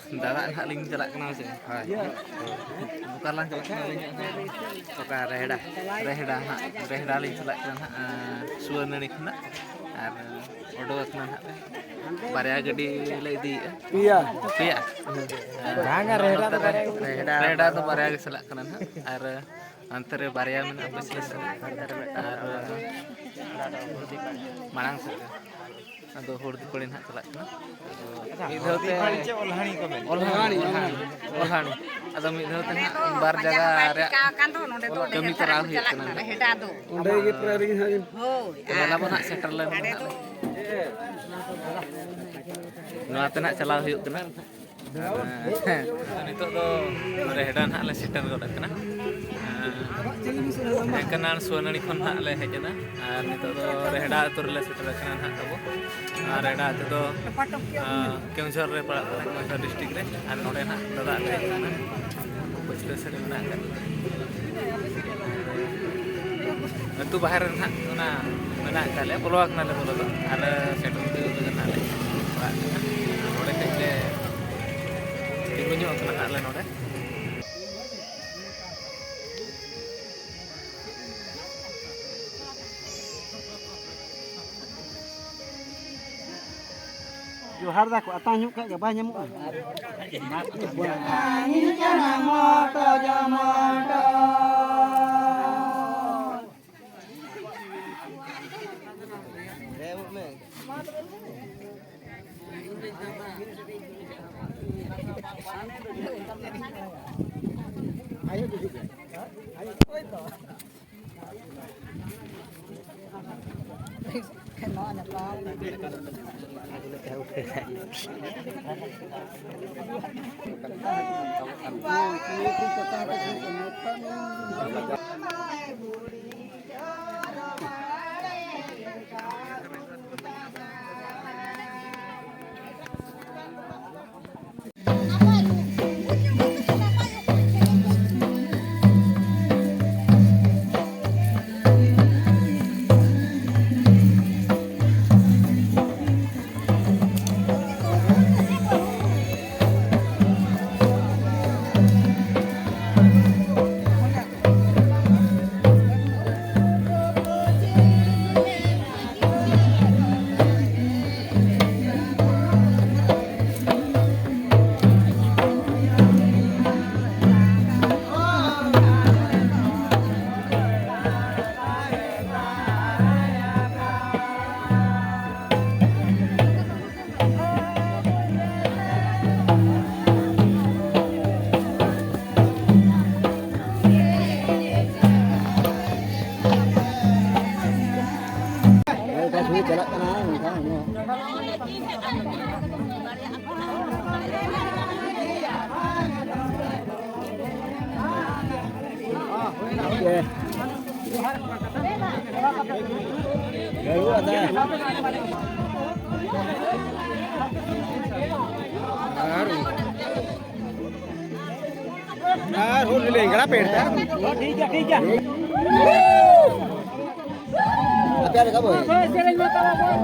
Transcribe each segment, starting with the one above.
Darat nak ling celak kenal sih. Bukan lah celak kenal ling. Oka rehda ling celak kenal. Suara ni kena. Order kena. Barya gadi le di. Iya. Iya. Bangga Rehda tu barya ke celak kenal. Antara barya mana apa sih? Marang sih. Ado hurdi kolin hak celak kena. Midhau te olhani ado midhau te bar jaga re kami karaw huyuk kana Onde ge prairing hagin. kemana pun hak setter le noa te nak chalau huyuk kana nitok do rehedan hak le setter god kana kenal suanani khon hak le hejana ar nitok do rehda atur le setter kana hak tabo ar rehda atu do Keonjhar रे पड़ा Keonjhar district रे are नोडे ना दादा ले ना पछले से ना तू बाहर ना ना ना काले ब्लॉक ना ले बोलो तो आर सेटल दे ना ले नोडे के तिगुño ना ले नोडे Johar dah ko atang nyuk ka ba nyamuk. Ani jana moto jamoto. Ayo duduk. Ayo. Oi to. Kena ana pa. Jalak kana ni kan ni. Okey. Garu ada. Garu ले गड़ा पेड़ था। ठीक है। Apa ada kamu?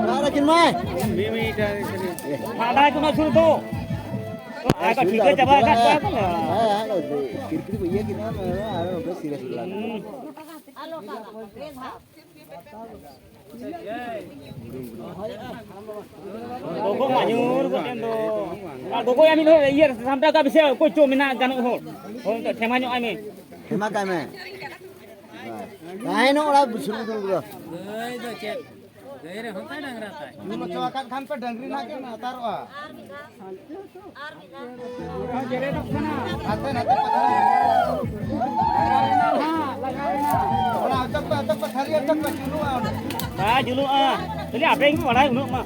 Ada kin mai? Mimi ada cuma suruh tu. Agak tiga coba kan? Ada kiri-kiri boleh kita ada udah serius lah. Gogo manyur kan tu. Gogo yang ini iya sampai agak bisa kucu mina ganuk hol. Hol tu tema nyok ami. Tema kami. Nah, ini orang bersuruh dulu. itu cek gaire honta dangra ta Ini macam akan kan per dangri nak kan taruh ah. Jere nak sana. Ate patah. Lagaina. Orang acak hari acak julu ah. Nah, julu ah. Jadi apa yang orang unuk mah.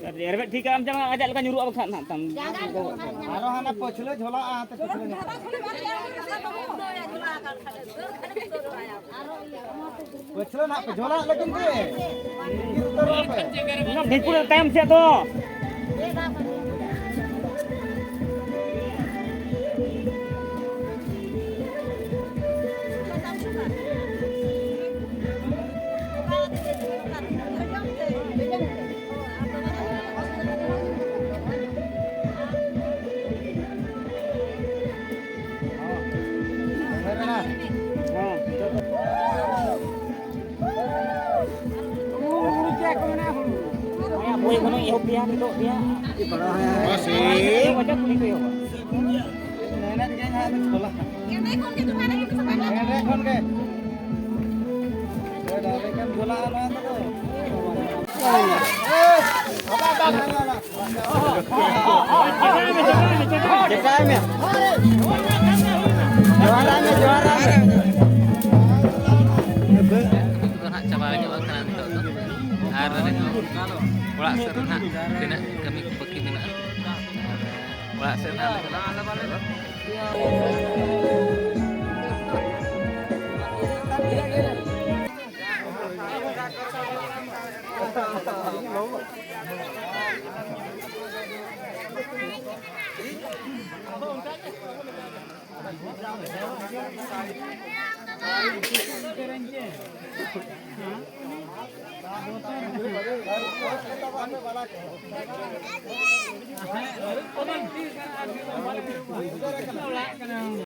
Erbet ठीक है हम jangan ajak lekan nyuruh apa nak tam. Aro hana pochle jhola ah te pochle. Pochle nak jhola lekin ke. Nak dipul time se to. pihak itu dia. Masih. Macam ni tu ya. Nenek dia nak sekolah. Yang naik kon gitu mana kita sama. Nenek kon ke. Dari kan bola anak tu. Cekam ya. Juara. Itu nak coba nyoba kan itu tuh. Ada Wala serna kena kami bagi mina. Wala serna